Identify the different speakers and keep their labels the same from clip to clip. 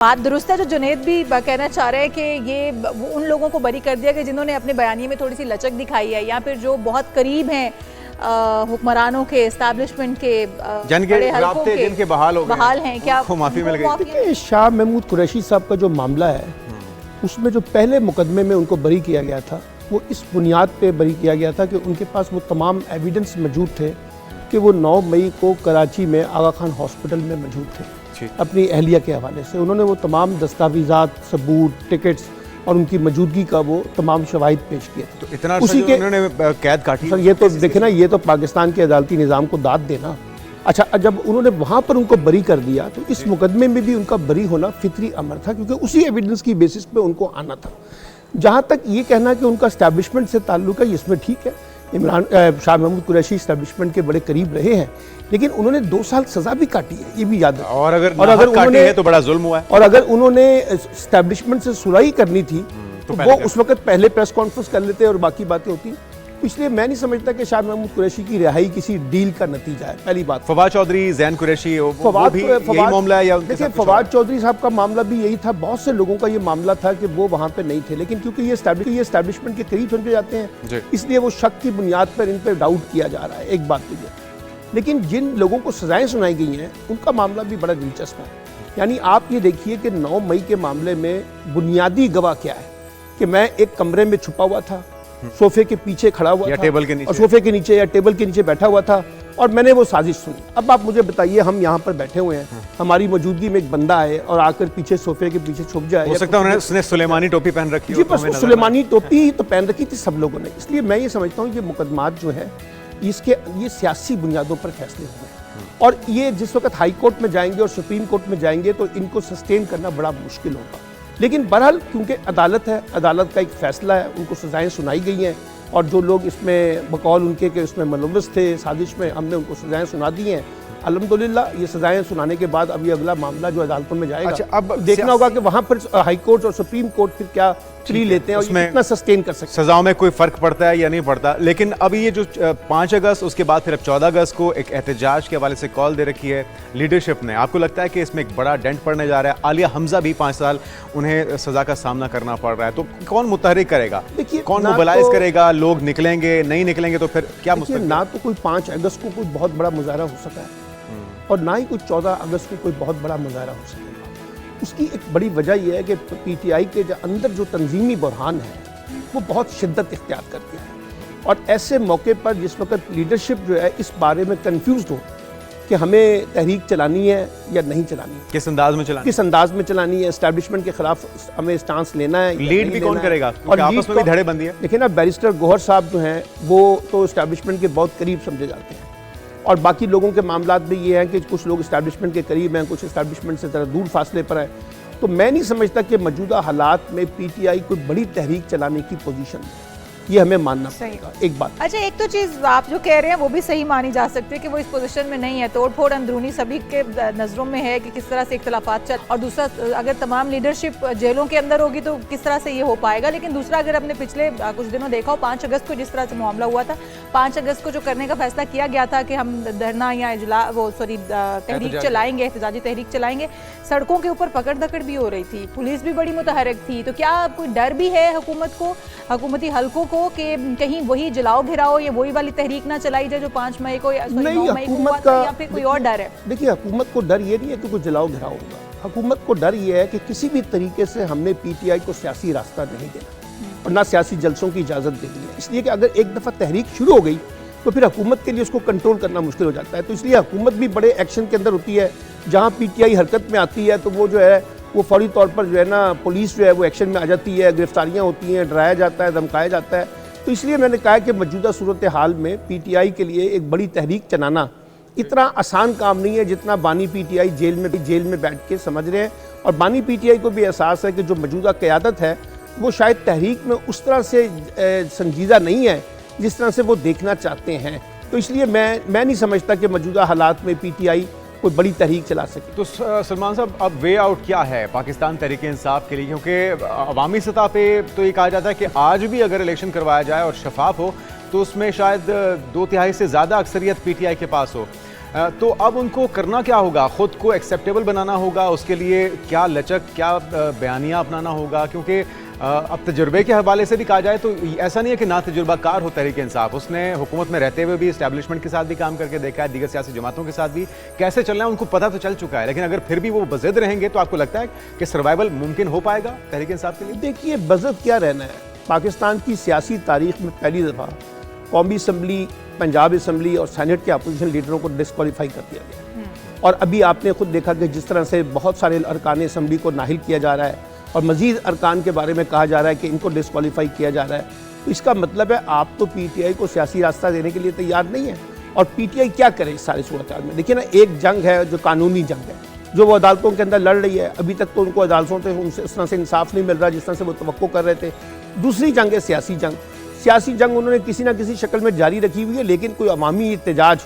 Speaker 1: बात दुरुस्त है जो जुनेद भी कहना चाह रहे हैं कि ये उन लोगों को बरी कर दिया कि जिन्होंने अपने बयानी में थोड़ी सी लचक दिखाई है या फिर जो बहुत करीब हैं हुक्मरानों के एस्टैब्लिशमेंट के
Speaker 2: जिनके बहाल
Speaker 1: हैं क्या
Speaker 2: माफी मिल गई।
Speaker 3: शाह महमूद कुरैशी साहब का जो मामला है उसमें जो पहले मुकदमे में उनको बरी किया गया था वो इस बुनियाद पे बरी किया गया था कि उनके पास वो तमाम एविडेंस मौजूद थे कि वो 9 मई को कराची में आगा खान हॉस्पिटल में मौजूद थे अपनी अहलिया के हवाले से। उन्होंने वो तमाम दस्तावेजात, सबूत, टिकट्स और उनकी मौजूदगी का वो तमाम शवाहिद पेश किए थे।
Speaker 2: तो इतना उसी के उन्होंने कैद काटी।
Speaker 3: सर ये तो देखे ना, ये तो पाकिस्तान के अदालती निज़ाम को दाद देना। अच्छा, जब उन्होंने वहाँ पर उनको बरी कर दिया तो इस मुकदमे में भी उनका बरी होना फितरी अमर था क्योंकि उसी एविडेंस की बेसिस पे उनको आना था। जहाँ तक ये कहना कि उनका एस्टैब्लिशमेंट से ताल्लुक है, इसमें ठीक है। शाह महमूद कुरैशी एस्टैब्लिशमेंट के बड़े करीब रहे हैं, लेकिन उन्होंने 2 साल सजा भी काटी है, ये भी याद है।
Speaker 2: और अगर उन्होंने है तो बड़ा जुल्म हुआ है।
Speaker 3: और अगर उन्होंने एस्टैब्लिशमेंट से सुराही करनी थी तो वो उस वक्त पहले प्रेस कॉन्फ्रेंस कर लेते और बाकी बातें होती। इसलिए मैं नहीं समझता कि शाह महमूद कुरैशी की रिहाई किसी डील का नतीजा है। पहली बात,
Speaker 2: फवाद चौधरी, जैन कुरैशी, फवाद भी यही मामला है या
Speaker 3: देखिए फवाद चौधरी साहब का मामला भी यही था। बहुत से लोगों का ये मामला था कि वो वहाँ पे नहीं थे, लेकिन क्योंकि ये एस्टैब्लिशमेंट के करीब समझे जाते हैं इसलिए वो शक की बुनियाद पर इन पर डाउट किया जा रहा है। एक बात तो ये, लेकिन जिन लोगों को सजाएं सुनाई गई हैं उनका मामला भी बड़ा दिलचस्प है। यानी आप ये देखिए कि 9 मई के मामले में बुनियादी गवाह क्या है कि मैं एक कमरे में छुपा हुआ था, सोफे के पीछे खड़ा हुआ था
Speaker 2: टेबल के नीचे,
Speaker 3: और सोफे के नीचे या टेबल के नीचे बैठा हुआ था और मैंने वो साजिश सुनी। अब आप मुझे बताइए, हम यहाँ पर बैठे हुए हैं, हमारी मौजूदगी में एक बंदा आए और आकर पीछे सोफे के पीछे छुप जाए।
Speaker 2: हो सकता है उसने सुलेमानी टोपी पहन रखी
Speaker 3: जी, बस सुलेमानी टोपी तो पहन रखी थी सब लोगों ने। इसलिए मैं ये समझता हूँ कि मुकदमात जो है ये सियासी बुनियादों पर फैसले हुए हैं और ये जिस वक्त हाई कोर्ट में जाएंगे और सुप्रीम कोर्ट में जाएंगे तो इनको सस्टेन करना बड़ा मुश्किल होगा। लेकिन बहरहाल क्योंकि अदालत है, अदालत का एक फैसला है, उनको सजाएं सुनाई गई हैं और जो लोग इसमें बकौल उनके के उसमें मुलव्वस थे साजिश में, हमने उनको सजाएं सुना दी हैं। अल्हम्दुलिल्लाह ये सजाएं सुनाने के बाद अब ये अगला मामला जो अदालतों में जाएगा।
Speaker 2: अच्छा, अब
Speaker 3: देखना होगा कि वहाँ पर हाई कोर्ट और सुप्रीम कोर्ट फिर क्या प्ली लेते हैं और कितना सस्टेन कर सकते हैं।
Speaker 2: सजाओं में कोई फर्क पड़ता है या नहीं पड़ता। लेकिन अब ये जो 5 अगस्त उसके बाद फिर अब 14 अगस्त को एक एहतजाज के हवाले से कॉल दे रखी है लीडरशिप ने, आपको लगता है कि इसमें एक बड़ा डेंट पड़ने जा रहा है? आलिया हमजा भी 5 साल उन्हें सजा का सामना करना पड़ रहा है, तो कौन मुतहरिक करेगा, कौन मोबिलाइज करेगा? लोग निकलेंगे, नहीं निकलेंगे तो फिर क्या मुस्तकबिल?
Speaker 3: ना तो कोई 5 अगस्त को कोई बहुत बड़ा मुजाहरा हो सका है और ना ही कोई 14 अगस्त को कोई बहुत बड़ा मुजाहरा हो सकेगा। उसकी एक बड़ी वजह यह है कि पीटीआई के अंदर जो तंजीमी बुरहान है वो बहुत शिद्दत इख्तियार करती है और ऐसे मौके पर जिस वक्त लीडरशिप जो है इस बारे में कन्फ्यूज्ड हो कि हमें तहरीक चलानी है या नहीं चलानी है,
Speaker 2: किस अंदाज में चलानी है, एस्टैब्लिशमेंट के खिलाफ हमें स्टांस लेना है, लीड भी कौन करेगा और आपस में भी धड़ेबंदी है।
Speaker 3: देखिए ना, बैरिस्टर गौहर साहब जो हैं वो तो एस्टैब्लिशमेंट के बहुत करीब समझे जाते हैं और बाकी लोगों के मामलात में ये हैं कि कुछ लोग एस्टैब्लिशमेंट के करीब हैं, कुछ एस्टैब्लिशमेंट से ज़रा दूर फासले पर है। तो मैं नहीं समझता कि मौजूदा हालात में पीटीआई कोई बड़ी तहरीक चलाने की पोजीशन है, ये हमें मानना पड़ेगा। एक बात,
Speaker 1: अच्छा, एक तो चीज़ आप जो कह रहे हैं वो भी सही मानी जा सकती है कि वो इस पोजीशन में नहीं है। तोड़-फोड़ अंदरूनी सभी के नज़रों में है कि किस तरह से इख्तलाफात चल, और दूसरा अगर तमाम लीडरशिप जेलों के अंदर होगी तो किस तरह से ये हो पाएगा। लेकिन दूसरा, अगर हमने पिछले कुछ दिनों देखा हो 5 अगस्त को जिस तरह से मामला हुआ था, 5 अगस्त को जो करने का फैसला किया गया था कि हम धरना या तहरीक चलाएंगे, एहतजाजी तहरीक चलाएंगे, सड़कों के ऊपर पकड़ धकड़ भी हो रही थी, पुलिस भी बड़ी मुतहरक थी। तो क्या कोई डर भी है हुकूमत को, हुकूमती हल्कों को, कि कहीं वही जलाओ घिराओ या वही वाली तहरीक ना चलाई जाए जो 5 मई को या 9 मई को हुआ था, या फिर कोई और डर है?
Speaker 3: देखिए, हुकूमत को डर ये नहीं है कि कोई जलाओ घिराओ होगा। हुकूमत को डर ये है कि किसी भी तरीके से हमने पीटीआई को सियासी रास्ता नहीं देना और ना सियासी जलसों की इजाज़त देनी है। इसलिए कि अगर एक दफ़ा तहरीक शुरू हो गई तो फिर हुकूमत के लिए उसको कंट्रोल करना मुश्किल हो जाता है। तो इसलिए हुकूमत भी बड़े एक्शन के अंदर होती है। जहाँ पीटीआई हरकत में आती है तो वो जो है वो फौरी तौर पर जो है ना, पुलिस जो है वो एक्शन में आ जाती है, गिरफ्तारियाँ होती हैं, डराया जाता है, धमकाया जाता है। तो इसलिए मैंने कहा कि मौजूदा सूरत हाल में पीटीआई के लिए एक बड़ी तहरीक चलाना इतना आसान काम नहीं है जितना बानी पीटीआई जेल में बैठ के समझ रहे हैं। और बानी पीटीआई को भी एहसास है कि जो मौजूदा क़यादत है वो शायद तहरीक में उस तरह से संजीदा नहीं है जिस तरह से वो देखना चाहते हैं। तो इसलिए मैं नहीं समझता कि मौजूदा हालात में पीटीआई कोई बड़ी तहरीक चला सके।
Speaker 2: तो सलमान साहब, अब वे आउट क्या है पाकिस्तान तहरीक इंसाफ के लिए? क्योंकि अवामी सतह पे तो ये कहा जाता है कि आज भी अगर इलेक्शन करवाया जाए और शफाफ हो तो उसमें शायद 2/3 से ज़्यादा अक्सरियत पीटीआई के पास हो। तो अब उनको करना क्या होगा? खुद को एक्सेप्टेबल बनाना होगा, उसके लिए क्या लचक, क्या बयानियाँ अपनाना होगा? क्योंकि अब तजुर्बे के हवाले से भी कहा जाए तो ऐसा नहीं है कि ना तजुर्बाकार हो तहरीक इंसाफ, उसने हुकूमत में रहते हुए भी इस्टेब्लिशमेंट के साथ भी काम करके देखा है, दीगर सियासी जमातों के साथ भी कैसे चलना है उनको पता तो चल चुका है। लेकिन अगर फिर भी वो बज़िद रहेंगे तो आपको लगता है कि सर्वाइवल मुमकिन हो पाएगा तहरीक इंसाफ के लिए?
Speaker 3: देखिए, बज़द क्या रहना है, पाकिस्तान की सियासी तारीख में पहली दफ़ा कौमी असम्बली, पंजाब असम्बली और सेनेट के अपोजिशन लीडरों को डिस्क्वालीफाई कर दिया गया। और अभी आपने खुद देखा कि जिस तरह से बहुत सारे अरकान असम्बली को नाहिल किया जा रहा है और मज़ीद अरकान के बारे में कहा जा रहा है कि इनको डिस्क्वालीफाई किया जा रहा है, तो इसका मतलब है आप तो पीटीआई को सियासी रास्ता देने के लिए तैयार नहीं है। और पीटीआई क्या करे इस सारी सूरत में? देखिए ना, एक जंग है जो कानूनी जंग है, जो वो अदालतों के अंदर लड़ रही है। अभी तक तो उनको अदालतों से उनसे इस तरह से इंसाफ नहीं मिल रहा जिस तरह से वो तवक्को कर रहे थे। दूसरी जंग है सियासी जंग। सियासी जंग उन्होंने किसी ना किसी शक्ल में जारी रखी हुई है, लेकिन कोई अवामी एहतजाज,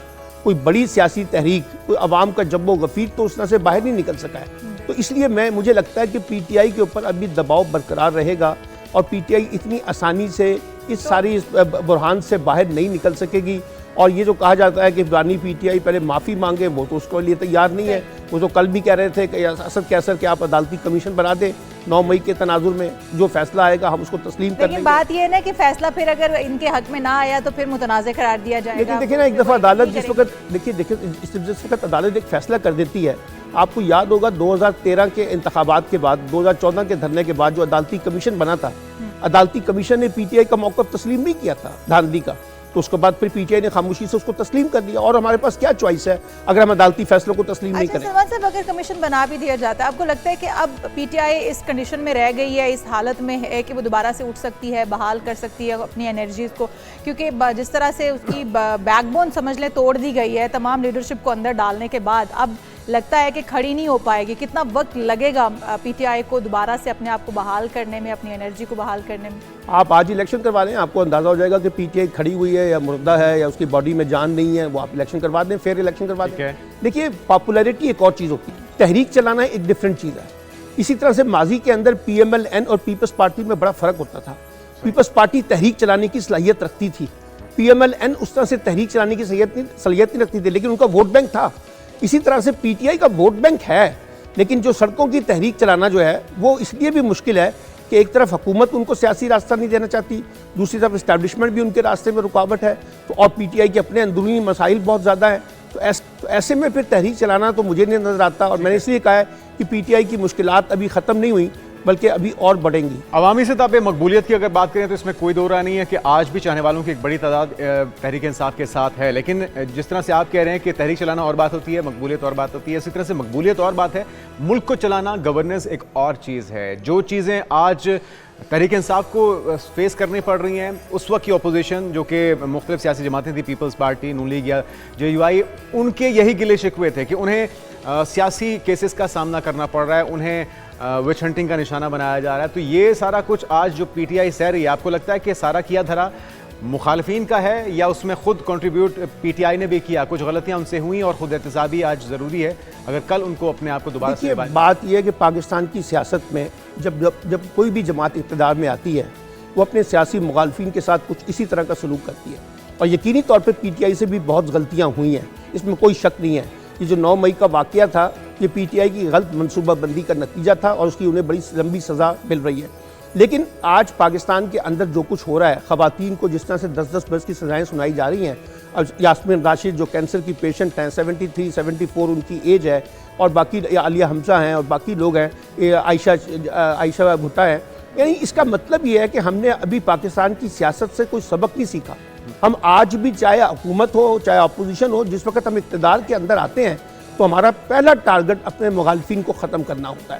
Speaker 3: कोई बड़ी सियासी तहरीक, कोई अवाम का जब्बो गफीर तो उस तरह से बाहर नहीं निकल सका है। तो इसलिए मुझे लगता है कि पीटीआई के ऊपर अभी दबाव बरकरार रहेगा और पीटीआई इतनी आसानी से इस सारी बुरहान से बाहर नहीं निकल सकेगी। और ये जो कहा जाता है कि पुरानी पीटीआई पहले माफ़ी मांगे, वो तो उसके लिए तैयार नहीं है। वो तो कल भी कह रहे थे कि असद कैसर कि आप अदालती कमीशन बना दें, 9 मई के तनाजुर में जो फैसला आएगा हम उसको तस्लीम कर लेंगे।
Speaker 1: लेकिन बात ये है ना कि फैसला फिर अगर इनके हक में ना आया तो फिर मुतनाज़ करार दिया जाएगा।
Speaker 3: लेकिन देखिए ना, एक दफ़ा अदालत जिस वक्त अदालत एक फैसला कर देती है, आपको याद होगा 2013 के इंतखाबात के बाद, 2014 के धरने के बाद जो अदालती कमीशन बना था, अदालती कमीशन ने पीटीआई का मौक़िफ़ तस्लीम नहीं किया था धांधली का, तो उसके बाद फिर पीटीआई ने खामोशी से उसको तस्लीम कर दिया। और हमारे पास क्या चॉइस है अगर हम अदालती फैसलों को तस्लीम नहीं करें?
Speaker 1: सलमान साहब, अगर कमीशन बना भी दिया जाता है, आपको लगता है कि अब पीटीआई इस कंडीशन में रह गई है, इस हालत में है कि वो दोबारा से उठ सकती है, बहाल कर सकती है अपनी एनर्जीज को? क्योंकि जिस तरह से उसकी बैकबोन समझ लें तोड़ दी गई है तमाम लीडरशिप को अंदर डालने के बाद, अब लगता है कि खड़ी नहीं हो पाएगी। कितना वक्त लगेगा पीटीआई को दोबारा से अपने आप को बहाल करने में, अपनी एनर्जी को बहाल करने में?
Speaker 3: आप आज इलेक्शन करवा लें, आपको अंदाज़ा हो जाएगा कि पीटीआई खड़ी हुई है या मुर्दा है या उसकी बॉडी में जान नहीं है। वो आप इलेक्शन करवा दें, फिर इलेक्शन करवा दें। देखिए, पॉपुलैरिटी एक और चीज़ होती है, तहरीक चलाना एक डिफरेंट चीज़ है। इसी तरह से माजी के अंदर PMLN और पीपल्स पार्टी में बड़ा फ़र्क होता था। पीपल्स पार्टी तहरीक चलाने की सलाहियत रखती थी, PMLN उस तरह से तहरीक चलाने की सलाहियत नहीं रखती थी, लेकिन उनका वोट बैंक था। इसी तरह से पीटीआई का वोट बैंक है, लेकिन जो सड़कों की तहरीक चलाना जो है वो इसलिए भी मुश्किल है कि एक तरफ हुकूमत उनको सियासी रास्ता नहीं देना चाहती, दूसरी तरफ इस्टेब्लिशमेंट भी उनके रास्ते में रुकावट है, तो और पीटीआई के अपने अंदरूनी मसाइल बहुत ज़्यादा है। तो ऐसे में फिर तहरीक चलाना तो मुझे नहीं नज़र आता। और मैंने इसलिए कहा है कि पीटीआई की मुश्किलात अभी ख़त्म नहीं हुई, बल्कि अभी और बढ़ेंगी।
Speaker 2: अवामी सतह पे मकबूलियत की अगर बात करें तो इसमें कोई दो राय नहीं है कि आज भी चाहने वालों की एक बड़ी तादाद तहरीक इंसाफ के साथ है। लेकिन जिस तरह से आप कह रहे हैं कि तहरीक चलाना और बात होती है, मकबूलियत और बात होती है, इसी तरह से मकबूलियत और बात है, मुल्क को चलाना, गवर्नेंस एक और चीज़ है। जो चीज़ें आज तहरीक इंसाफ को फेस करनी पड़ रही हैं, उस वक्त की अपोजिशन जो कि मुख्तलिफ सियासी जमातें थी, पीपल्स पार्टी, नून लीग या JUI, उनके यही गिले शिकवे थे कि उन्हें सियासी केसेस का सामना करना पड़ रहा है, उन्हें विच हंटिंग का निशाना बनाया जा रहा है। तो ये सारा कुछ आज जो पीटीआई सह रही है, आपको लगता है कि सारा किया धरा मुखालफीन का है या उसमें खुद कंट्रीब्यूट पीटीआई ने भी किया? कुछ गलतियां उनसे हुई और खुद एहतसाबी आज ज़रूरी है अगर कल उनको अपने आप को दोबारा से
Speaker 3: बात यह है कि पाकिस्तान की सियासत में जब कोई भी जमात इक़्तिदार में आती है, वो अपने सियासी मुखालफीन के साथ कुछ इसी तरह का सलूक करती है। और यकीनी तौर पर पीटीआई से भी बहुत गलतियाँ हुई हैं, इसमें कोई शक नहीं है। ये जो 9 मई का वाक़या था, ये पीटीआई की गलत मनसूबाबंदी का नतीजा था और उसकी उन्हें बड़ी लंबी सज़ा मिल रही है। लेकिन आज पाकिस्तान के अंदर जो कुछ हो रहा है, ख़वातीन को जिस तरह से 10-10 बरस की सज़ाएँ सुनाई जा रही हैं, और यास्मीन राशिद जो कैंसर की पेशेंट हैं, 73-74 उनकी एज है, और बाकी आलिया हमजा हैं और बाकी लोग हैं, आयशा भुट्टा है, यानी इसका मतलब ये है कि हमने अभी पाकिस्तान की सियासत से कोई सबक नहीं सीखा। हम आज भी, चाहे हुकूमत हो चाहे अपोजिशन हो, जिस वक्त हम इक़्तिदार के अंदर आते हैं तो हमारा पहला टारगेट अपने मुखालफिन को ख़त्म करना होता है।